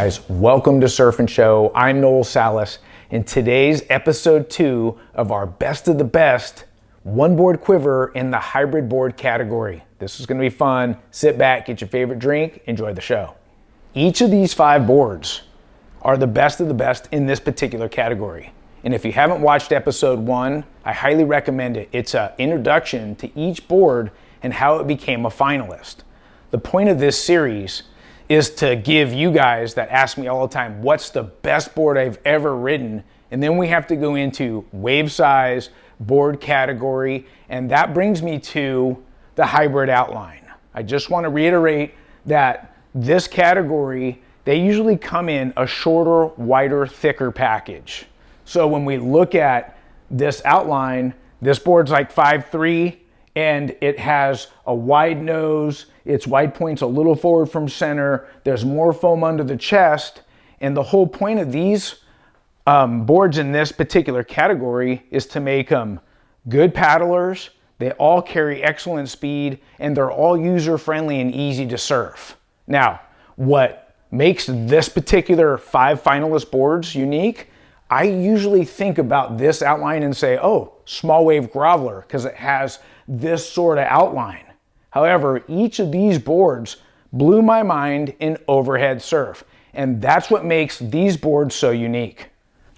guys? Welcome to Surf and Show. I'm Noel Salas. In today's episode 2 of our best of the best one board quiver in the hybrid board category. This is going to be fun. Sit back, get your favorite drink, enjoy the show. Each of these 5 boards are the best of the best in this particular category. And if you haven't watched episode 1, I highly recommend it. It's an introduction to each board and how it became a finalist. The point of this series is to give you guys that ask me all the time, what's the best board I've ever ridden? And then we have to go into wave size, board category, and that brings me to the hybrid outline. I just want to reiterate that this category, they usually come in a shorter, wider, thicker package. So when we look at this outline, this board's like 5'3", and it has a wide nose, its wide point's a little forward from center, there's more foam under the chest, and the whole point of these boards in this particular category is to make them good paddlers. They all carry excellent speed, and they're all user-friendly and easy to surf. Now, what makes this particular 5 finalist boards unique, I usually think about this outline and say, oh, small wave groveler, because it has this sort of outline. However, each of these boards blew my mind in overhead surf, and that's what makes these boards so unique.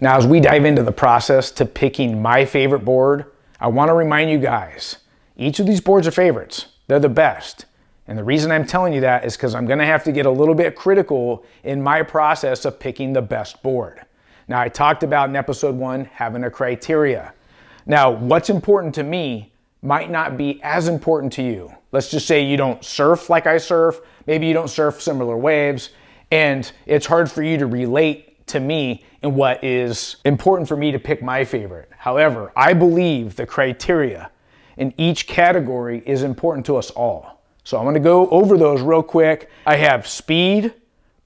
Now, as we dive into the process to picking my favorite board, I want to remind you guys, each of these boards are favorites. They're the best. And the reason I'm telling you that is because I'm going to have to get a little bit critical in my process of picking the best board. Now, I talked about in episode 1 having a criteria. Now, what's important to me might not be as important to you. Let's just say you don't surf like I surf, maybe you don't surf similar waves, and it's hard for you to relate to me in what is important for me to pick my favorite. However, I believe the criteria in each category is important to us all. So I'm going to go over those real quick. I have speed,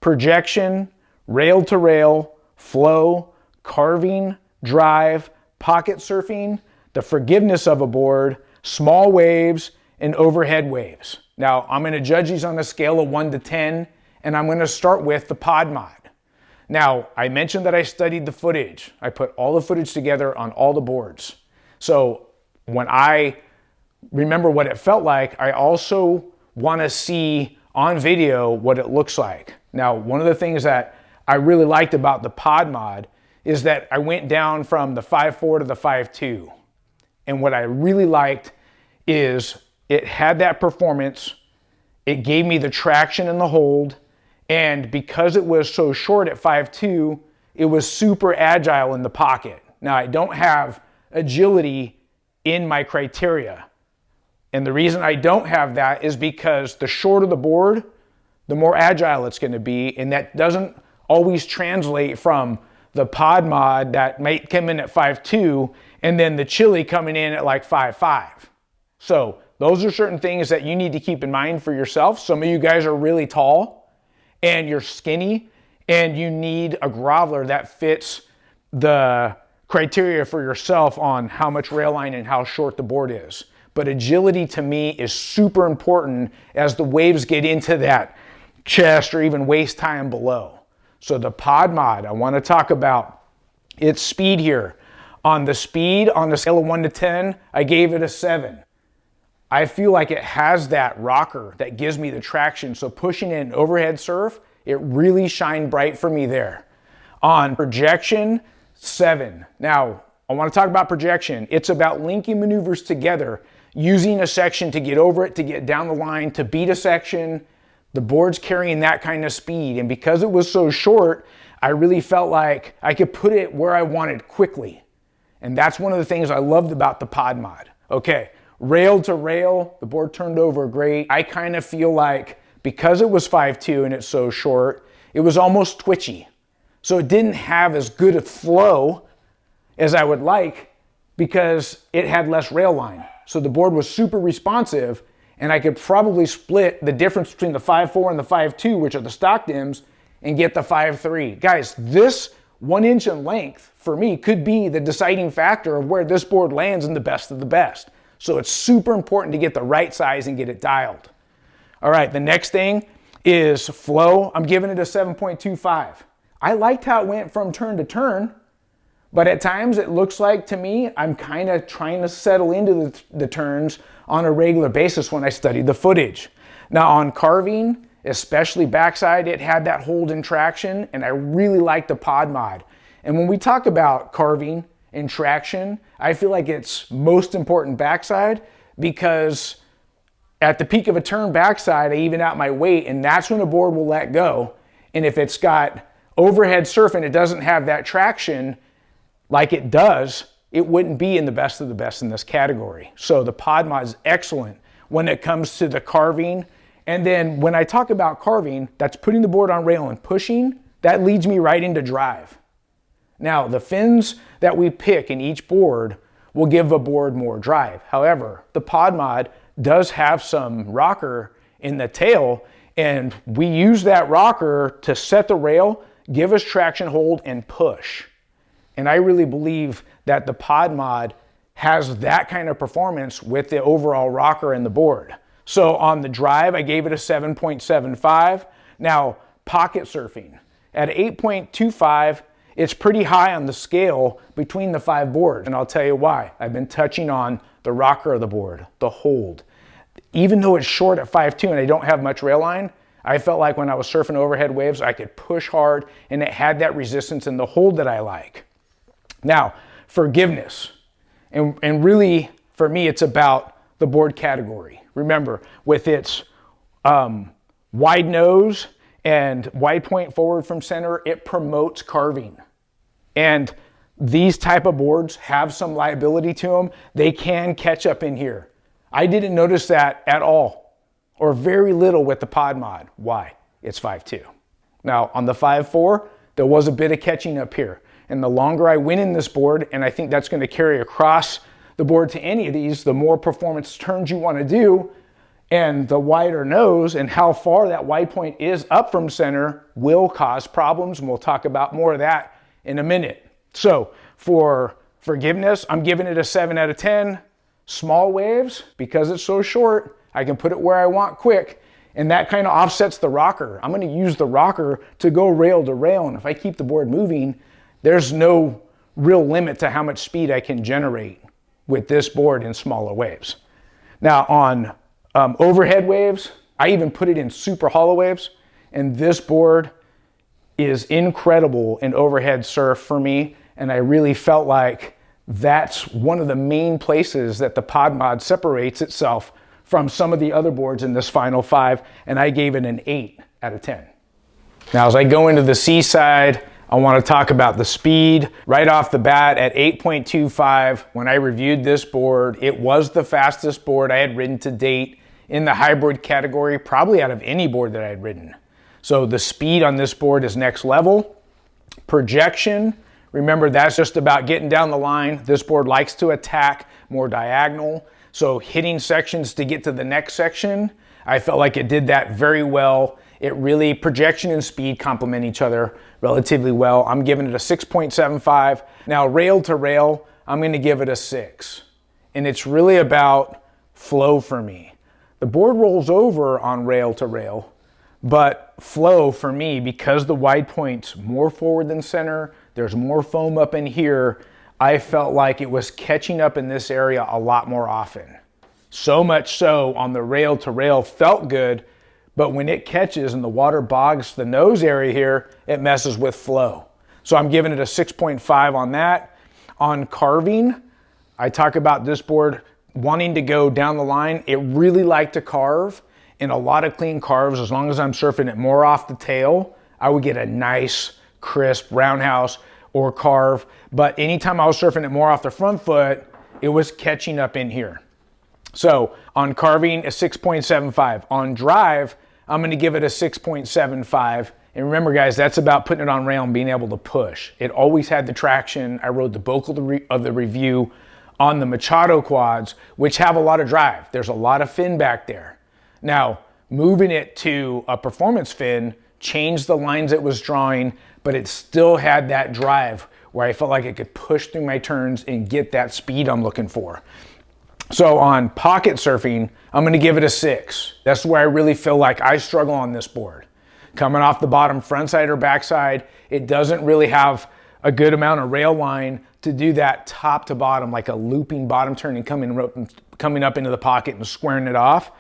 projection, rail to rail, flow, carving, drive, pocket surfing, the forgiveness of a board, small waves, and overhead waves. Now, I'm going to judge these on a scale of 1 to 10, and I'm going to start with the pod mod. Now, I mentioned that I studied the footage. I put all the footage together on all the boards. So when I remember what it felt like, I also want to see on video what it looks like. Now, one of the things that I really liked about the pod mod is that I went down from the 5'4" to the 5'2". And what I really liked is it had that performance, it gave me the traction and the hold, and because it was so short at 5'2", it was super agile in the pocket. Now, I don't have agility in my criteria. And the reason I don't have that is because the shorter the board, the more agile it's going to be, and that doesn't always translate from the pod mod that might come in at 5'2", and then the chili coming in at like 5'5". So those are certain things that you need to keep in mind for yourself. Some of you guys are really tall and you're skinny and you need a groveler that fits the criteria for yourself on how much rail line and how short the board is. But agility to me is super important as the waves get into that chest or even waist high and below. So the pod mod, I want to talk about its speed here. On the speed, on the scale of 1 to 10, I gave it a 7. I feel like it has that rocker that gives me the traction. So pushing in overhead surf, it really shined bright for me there. On projection, 7. Now, I want to talk about projection. It's about linking maneuvers together, using a section to get over it, to get down the line, to beat a section. The board's carrying that kind of speed. And because it was so short, I really felt like I could put it where I wanted quickly. And that's one of the things I loved about the pod mod. Okay, rail to rail, the board turned over great. I kind of feel like because it was 5'2" and it's so short, it was almost twitchy. So it didn't have as good a flow as I would like because it had less rail line. So the board was super responsive, and I could probably split the difference between the 5'4" and the 5'2", which are the stock dims, and get the 5'3". Guys, this 1 inch in length for me could be the deciding factor of where this board lands in the best of the best. So it's super important to get the right size and get it dialed. All right, the next thing is flow. I'm giving it a 7.25. I liked how it went from turn to turn, but at times it looks like to me I'm kind of trying to settle into the turns on a regular basis when I studied the footage. Now on carving, especially backside, it had that hold and traction, and I really like the pod mod. And when we talk about carving and traction, I feel like it's most important backside, because at the peak of a turn backside, I even out my weight, and that's when the board will let go. And if it's got overhead surf and it doesn't have that traction like it does, it wouldn't be in the best of the best in this category. So the pod mod is excellent when it comes to the carving. And then when I talk about carving, that's putting the board on rail and pushing, that leads me right into drive. Now, the fins that we pick in each board will give a board more drive. However, the pod mod does have some rocker in the tail, and we use that rocker to set the rail, give us traction, hold, and push. And I really believe that the pod mod has that kind of performance with the overall rocker and the board. So on the drive, I gave it a 7.75. Now, pocket surfing. At 8.25, it's pretty high on the scale between the 5 boards, and I'll tell you why. I've been touching on the rocker of the board, the hold. Even though it's short at 5.2 and I don't have much rail line, I felt like when I was surfing overhead waves, I could push hard, and it had that resistance and the hold that I like. Now, forgiveness. And really, for me, it's about the board category. Remember, with its wide nose and wide point forward from center, it promotes carving. And these type of boards have some liability to them. They can catch up in here. I didn't notice that at all, or very little with the pod mod. Why? It's 5.2. Now, on the 5.4, there was a bit of catching up here. And the longer I went in this board, and I think that's going to carry across the board to any of these, the more performance turns you want to do, and the wider nose and how far that wide point is up from center will cause problems, and we'll talk about more of that in a minute. So for forgiveness, I'm giving it a 7 out of 10. Small waves, because it's so short, I can put it where I want quick, and that kind of offsets the rocker. I'm going to use the rocker to go rail to rail, and if I keep the board moving, there's no real limit to how much speed I can generate with this board in smaller waves. Now on overhead waves, I even put it in super hollow waves, and this board is incredible in overhead surf for me, and I really felt like that's one of the main places that the pod mod separates itself from some of the other boards in this final 5, and I gave it an 8 out of 10. Now as I go into the Seaside, I want to talk about the speed. Right off the bat at 8.25, when I reviewed this board, it was the fastest board I had ridden to date in the hybrid category, probably out of any board that I had ridden. So the speed on this board is next level. Projection, remember that's just about getting down the line. This board likes to attack more diagonal. So hitting sections to get to the next section, I felt like it did that very well. It really, projection and speed complement each other relatively well. I'm giving it a 6.75. Now rail to rail, I'm going to give it a 6. And it's really about flow for me. The board rolls over on rail to rail, but flow for me, because the wide point's more forward than center, there's more foam up in here, I felt like it was catching up in this area a lot more often. So much so on the rail to rail felt good, but when it catches and the water bogs the nose area here, it messes with flow. So I'm giving it a 6.5 on that. On carving, I talk about this board wanting to go down the line. It really liked to carve, and a lot of clean carves. As long as I'm surfing it more off the tail, I would get a nice, crisp roundhouse or carve. But anytime I was surfing it more off the front foot, it was catching up in here. So on carving, a 6.75. On drive, I'm going to give it a 6.75. And remember, guys, that's about putting it on rail and being able to push. It always had the traction. I rode the bulk of the review on the Machado quads, which have a lot of drive. There's a lot of fin back there. Now, moving it to a performance fin changed the lines it was drawing, but it still had that drive where I felt like it could push through my turns and get that speed I'm looking for. So on pocket surfing, I'm gonna give it a 6. That's where I really feel like I struggle on this board. Coming off the bottom frontside or backside, it doesn't really have a good amount of rail line to do that top to bottom, like a looping bottom turn and coming up into the pocket and squaring it off.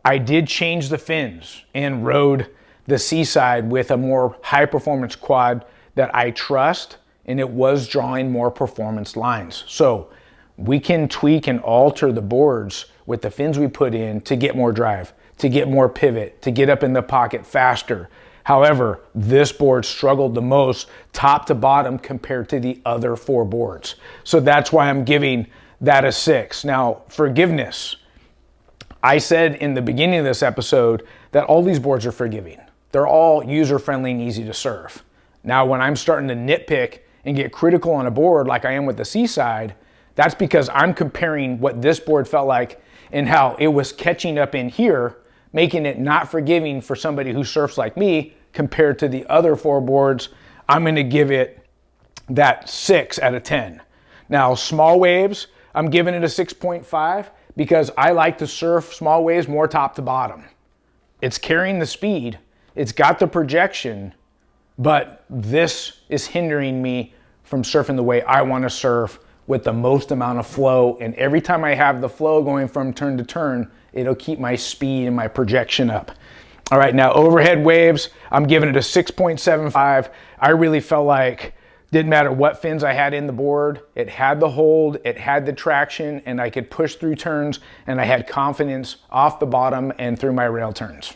I did change the fins and rode the Seaside with a more high performance quad that I trust, and it was drawing more performance lines. So we can tweak and alter the boards with the fins we put in to get more drive, to get more pivot, to get up in the pocket faster. However, this board struggled the most top to bottom compared to the other 4 boards. So that's why I'm giving that a 6. Now, forgiveness. I said in the beginning of this episode that all these boards are forgiving. They're all user-friendly and easy to surf. Now, when I'm starting to nitpick and get critical on a board like I am with the Seaside, that's because I'm comparing what this board felt like and how it was catching up in here, making it not forgiving for somebody who surfs like me compared to the other 4 boards. I'm gonna give it that 6 out of 10. Now, small waves, I'm giving it a 6.5 because I like to surf small waves more top to bottom. It's carrying the speed, it's got the projection, but this is hindering me from surfing the way I want to surf with the most amount of flow. And every time I have the flow going from turn to turn, it'll keep my speed and my projection up. All right, now overhead waves, I'm giving it a 6.75. I really felt like didn't matter what fins I had in the board, it had the hold, it had the traction, and I could push through turns, and I had confidence off the bottom and through my rail turns.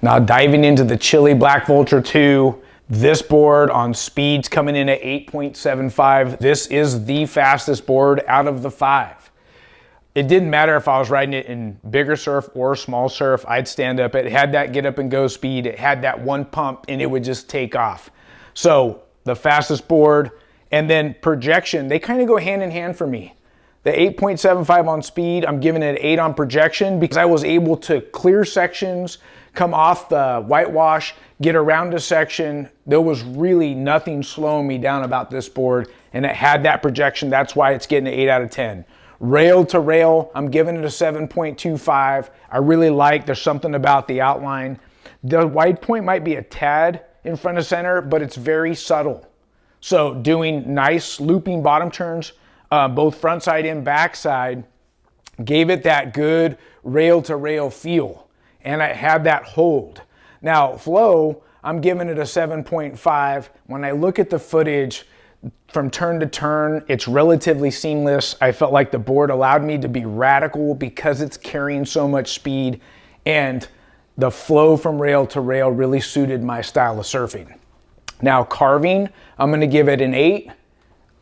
Now diving into the Chili Black Vulture 2, this board on speeds coming in at 8.75. This is the fastest board out of the 5. It didn't matter if I was riding it in bigger surf or small surf, I'd stand up. It had that get up and go speed. It had that one pump and it would just take off. So the fastest board and then projection, they kind of go hand in hand for me. The 8.75 on speed, I'm giving it an 8 on projection because I was able to clear sections, come off the whitewash, get around a section. There was really nothing slowing me down about this board, and it had that projection. That's why it's getting an 8 out of 10. Rail to rail, I'm giving it a 7.25. I really like, there's something about the outline. The wide point might be a tad in front of center, but it's very subtle. So doing nice looping bottom turns, both front side and back side, gave it that good rail to rail feel. And I had that hold. Now flow, I'm giving it a 7.5. When I look at the footage from turn to turn, it's relatively seamless. I felt like the board allowed me to be radical because it's carrying so much speed, and the flow from rail to rail really suited my style of surfing. Now carving, I'm gonna give it an 8.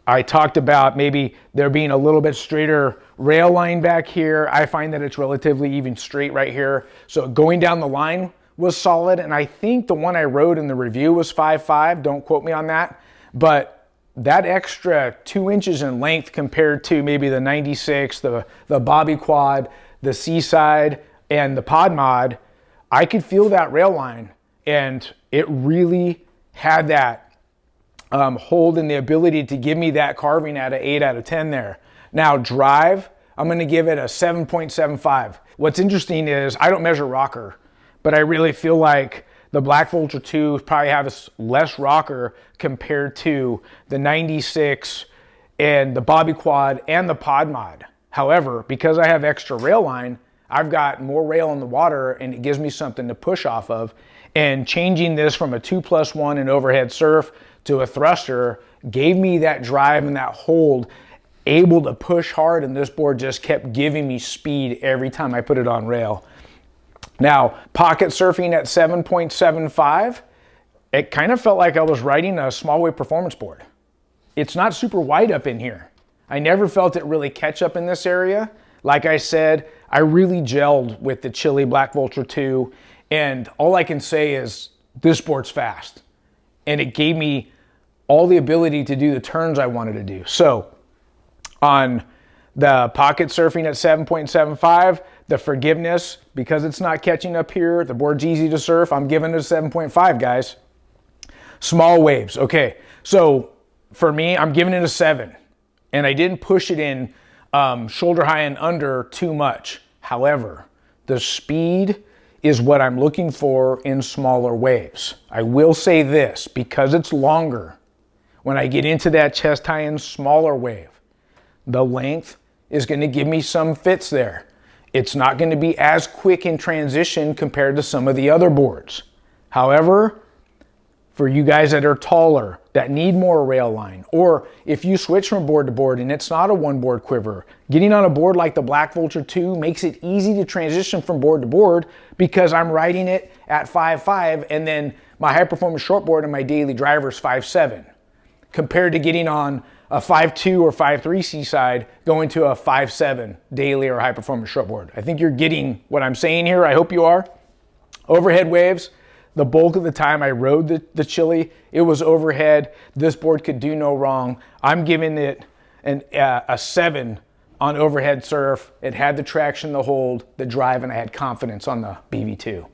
I talked about maybe there being a little bit straighter rail line back here. I find that it's relatively even straight right here. So going down the line was solid. And I think the one I rode in the review was 5.5. Don't quote me on that. But that extra 2 inches in length compared to maybe the 96, the Bobby Quad, the Seaside, and the Pod Mod, I could feel that rail line. And it really had that hold and the ability to give me that carving at an 8 out of 10 there. Now drive, I'm gonna give it a 7.75. What's interesting is I don't measure rocker, but I really feel like the Black Vulture 2 probably has less rocker compared to the 96 and the Bobby Quad and the Pod Mod. However, because I have extra rail line, I've got more rail in the water and it gives me something to push off of. And changing this from a 2+1 in overhead surf to a thruster gave me that drive and that hold, able to push hard, and this board just kept giving me speed every time I put it on rail. Now, pocket surfing at 7.75, it kind of felt like I was riding a small wave performance board. It's not super wide up in here. I never felt it really catch up in this area. Like I said, I really gelled with the Chili Black Vulture 2, and all I can say is this board's fast. And it gave me all the ability to do the turns I wanted to do. So on the pocket surfing at 7.75, the forgiveness, because it's not catching up here, the board's easy to surf, I'm giving it a 7.5, guys. Small waves, okay. So for me, I'm giving it a 7. And I didn't push it in shoulder high and under too much. However, the speed is what I'm looking for in smaller waves. I will say this, because it's longer, when I get into that chest high and smaller wave, the length is going to give me some fits there. It's not going to be as quick in transition compared to some of the other boards. However, for you guys that are taller, that need more rail line, or if you switch from board to board and it's not a one board quiver, getting on a board like the Black Vulture 2 makes it easy to transition from board to board because I'm riding it at 5.5 and then my high performance short board and my daily driver is 5.7, compared to getting on a 5.2 or 5.3 Seaside going to a 5.7 daily or high performance short board. I think you're getting what I'm saying here. I hope you are. Overhead waves. The bulk of the time I rode the Chili, it was overhead. This board could do no wrong. I'm giving it a 7 on overhead surf. It had the traction, the hold, the drive, and I had confidence on the BV2.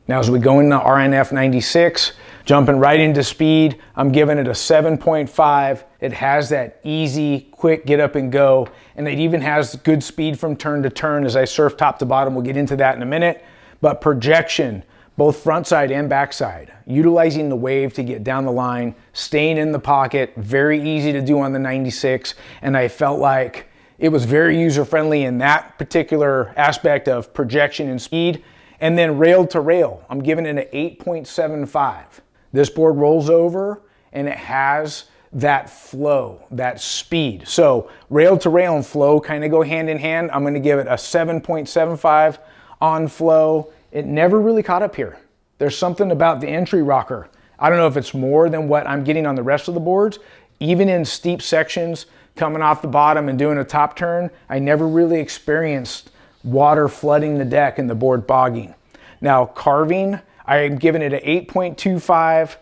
Now as we go into RNF 96, jumping right into speed, I'm giving it a 7.5. It has that easy, quick get up and go, and it even has good speed from turn to turn as I surf top to bottom. We'll get into that in a minute. But projection, both front side and back side, utilizing the wave to get down the line, staying in the pocket, very easy to do on the 96, and I felt like it was very user-friendly in that particular aspect of projection and speed. And then rail to rail, I'm giving it an 8.75. This board rolls over and it has that flow, that speed. So rail to rail and flow kind of go hand in hand. I'm going to give it a 7.75 on flow. It never really caught up here. There's something about the entry rocker. I don't know if it's more than what I'm getting on the rest of the boards. Even in steep sections, coming off the bottom and doing a top turn, I never really experienced water flooding the deck and the board bogging. Now carving, I am giving it an 8.25.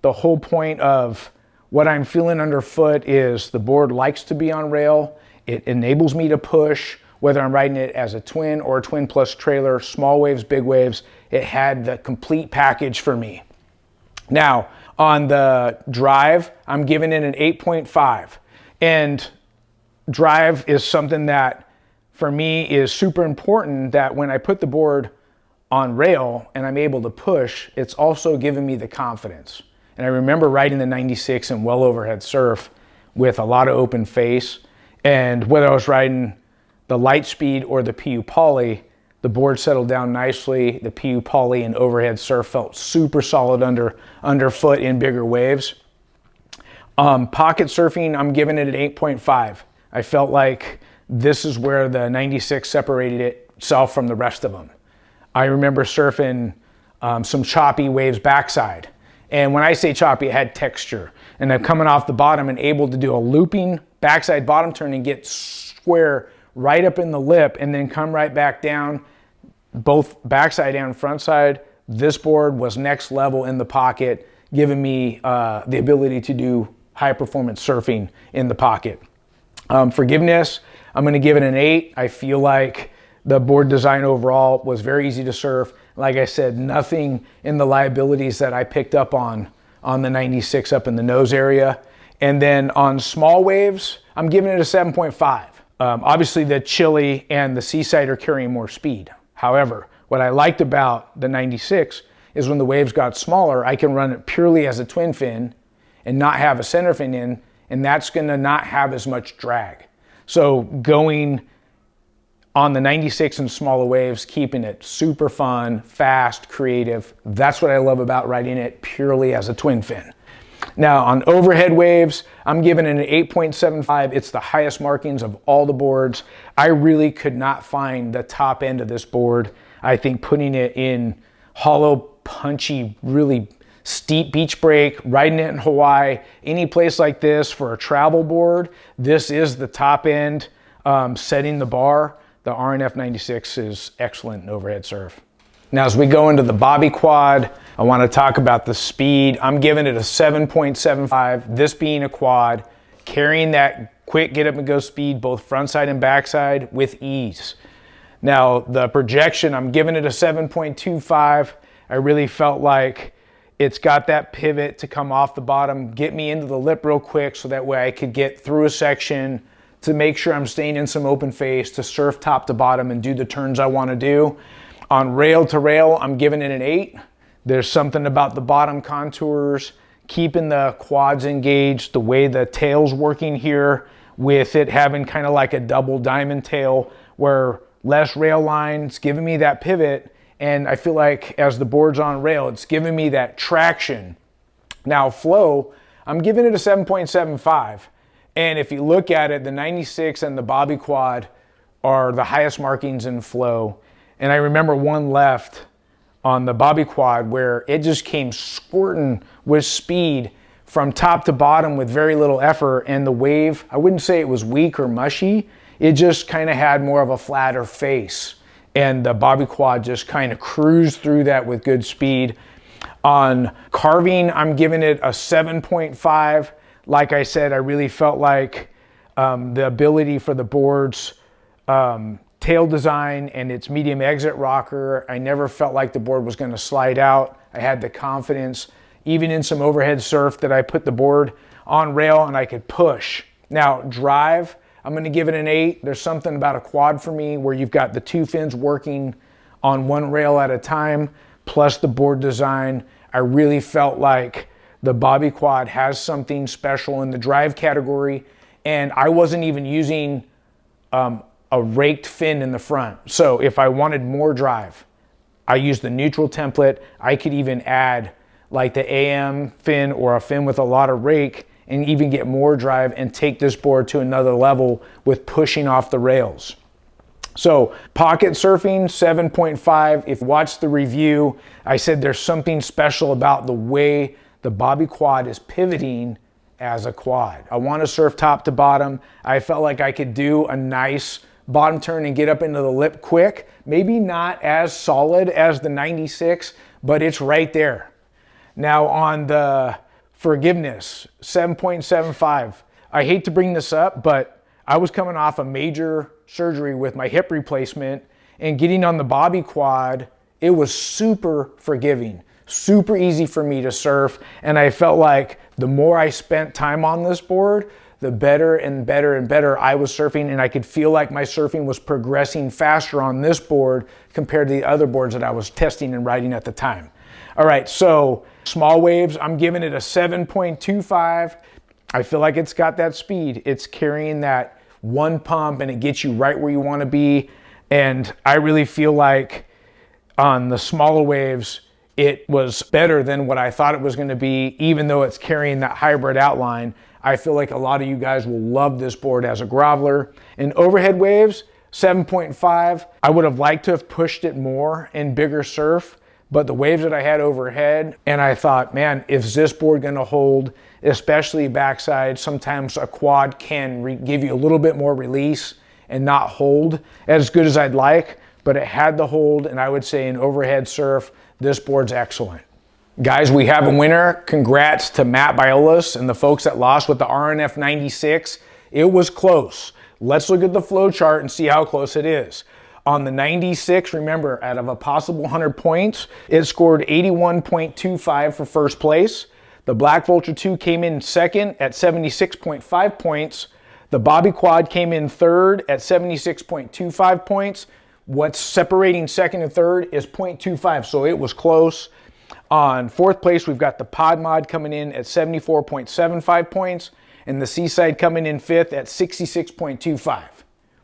The whole point of what I'm feeling underfoot is the board likes to be on rail. It enables me to push, whether I'm riding it as a twin or a twin plus trailer, small waves, big waves. It had the complete package for me. Now on the drive, I'm giving it an 8.5. And drive is something that for me is super important, that when I put the board on rail and I'm able to push, it's also giving me the confidence. And I remember riding the 96 in well overhead surf with a lot of open face, and whether I was riding the light speed or the PU Poly, the board settled down nicely. The PU Poly and overhead surf felt super solid underfoot in bigger waves. Pocket surfing, I'm giving it an 8.5. I felt like this is where the 96 separated itself from the rest of them. I remember surfing some choppy waves backside. And when I say choppy, it had texture. And I'm coming off the bottom and able to do a looping backside bottom turn and get square right up in the lip and then come right back down, both backside and front side. This board was next level in the pocket, giving me the ability to do high performance surfing in the pocket. Forgiveness, I'm going to give it an 8. I feel like the board design overall was very easy to surf. Like I said, nothing in the liabilities that I picked up on the 96 up in the nose area. And then on small waves, I'm giving it a 7.5. Obviously the Chili and the Seaside are carrying more speed. However, what I liked about the 96 is when the waves got smaller, I can run it purely as a twin fin and not have a center fin in, and that's going to not have as much drag. So going on the 96 and smaller waves, keeping it super fun, fast, creative. That's what I love about riding it purely as a twin fin. Now on overhead waves, I'm giving it an 8.75. It's the highest markings of all the boards. I really could not find the top end of this board. I think putting it in hollow, punchy, really steep beach break, riding it in Hawaii, any place like this for a travel board, this is the top end, setting the bar. The RNF 96 is excellent in overhead surf. Now as we go into the Bobby Quad, I want to talk about the speed. I'm giving it a 7.75, this being a quad, carrying that quick get up and go speed, both front side and back side with ease. Now the projection, I'm giving it a 7.25. I really felt like it's got that pivot to come off the bottom, get me into the lip real quick so that way I could get through a section to make sure I'm staying in some open face to surf top to bottom and do the turns I want to do. On rail to rail, I'm giving it an 8. There's something about the bottom contours, keeping the quads engaged, the way the tail's working here, with it having kind of like a double diamond tail where less rail lines, giving me that pivot. And I feel like as the board's on rail, it's giving me that traction. Now flow, I'm giving it a 7.75. And if you look at it, the 96 and the Bobby Quad are the highest markings in flow. And I remember one left on the Bobby Quad where it just came squirting with speed from top to bottom with very little effort. And the wave, I wouldn't say it was weak or mushy. It just kind of had more of a flatter face. And the Bobby Quad just kind of cruised through that with good speed. On carving, I'm giving it a 7.5. Like I said, I really felt like the ability for the board's tail design and its medium exit rocker, I never felt like the board was going to slide out. I had the confidence, even in some overhead surf, that I put the board on rail and I could push. Now, drive, I'm going to give it an 8. There's something about a quad for me where you've got the two fins working on one rail at a time, plus the board design. I really felt like the Bobby Quad has something special in the drive category, and I wasn't even using a raked fin in the front. So if I wanted more drive, I used the neutral template. I could even add like the AM fin or a fin with a lot of rake and even get more drive and take this board to another level with pushing off the rails. So pocket surfing, 7.5. If you watched the review, I said there's something special about the way the Bobby Quad is pivoting as a quad. I want to surf top to bottom. I felt like I could do a nice bottom turn and get up into the lip quick. Maybe not as solid as the 96, but it's right there. Now on the forgiveness, 7.75. I hate to bring this up, but I was coming off a major surgery with my hip replacement, and getting on the Bobby Quad, it was super forgiving, super easy for me to surf. And I felt like the more I spent time on this board, the better and better and better I was surfing, and I could feel like my surfing was progressing faster on this board compared to the other boards that I was testing and riding at the time. All right, so small waves, I'm giving it a 7.25. I feel like it's got that speed. It's carrying that one pump and it gets you right where you want to be. And I really feel like on the smaller waves, it was better than what I thought it was going to be, even though it's carrying that hybrid outline. I feel like a lot of you guys will love this board as a groveler. In overhead waves, 7.5. I would have liked to have pushed it more in bigger surf, but the waves that I had overhead, and I thought, man, is this board going to hold, especially backside? Sometimes a quad can give you a little bit more release and not hold as good as I'd like, but it had the hold, and I would say in overhead surf, this board's excellent. Guys, we have a winner. Congrats to Matt Biolas and the folks that lost with the RNF 96. It was close. Let's look at the flow chart and see how close it is. On the 96, remember, out of a possible 100 points, it scored 81.25 for first place. The Black Vulture 2 came in second at 76.5 points. The Bobby Quad came in third at 76.25 points. What's separating second and third is 0.25, so it was close. On fourth place, we've got the Pod Mod coming in at 74.75 points, and the Seaside coming in fifth at 66.25.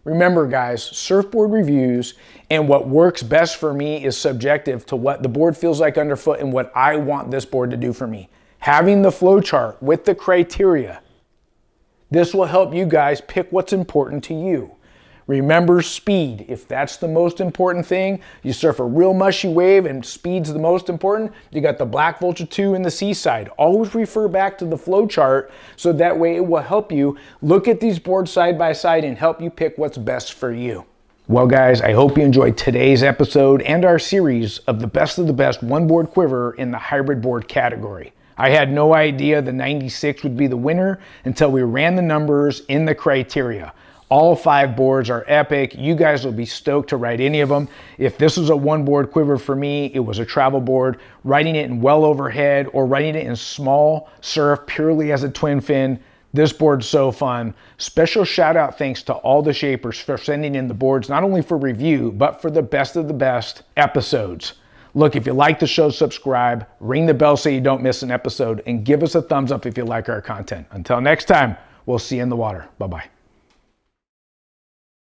Remember, guys, surfboard reviews and what works best for me is subjective to what the board feels like underfoot and what I want this board to do for me. Having the flow chart with the criteria, this will help you guys pick what's important to you. Remember speed. If that's the most important thing, you surf a real mushy wave and speed's the most important, you got the Black Vulture 2 and the Seaside. Always refer back to the flow chart so that way it will help you look at these boards side by side and help you pick what's best for you. Well guys, I hope you enjoyed today's episode and our series of the best one board quiver in the hybrid board category. I had no idea the 96 would be the winner until we ran the numbers in the criteria. All 5 boards are epic. You guys will be stoked to ride any of them. If this was a one board quiver for me, it was a travel board. Riding it in well overhead or riding it in small surf purely as a twin fin, This board's so fun. Special shout out thanks to all the shapers for sending in the boards, not only for review, but for the best of the best episodes. Look, if you like the show, subscribe, ring the bell so you don't miss an episode, and give us a thumbs up if you like our content. Until next time, we'll see you in the water. Bye-bye.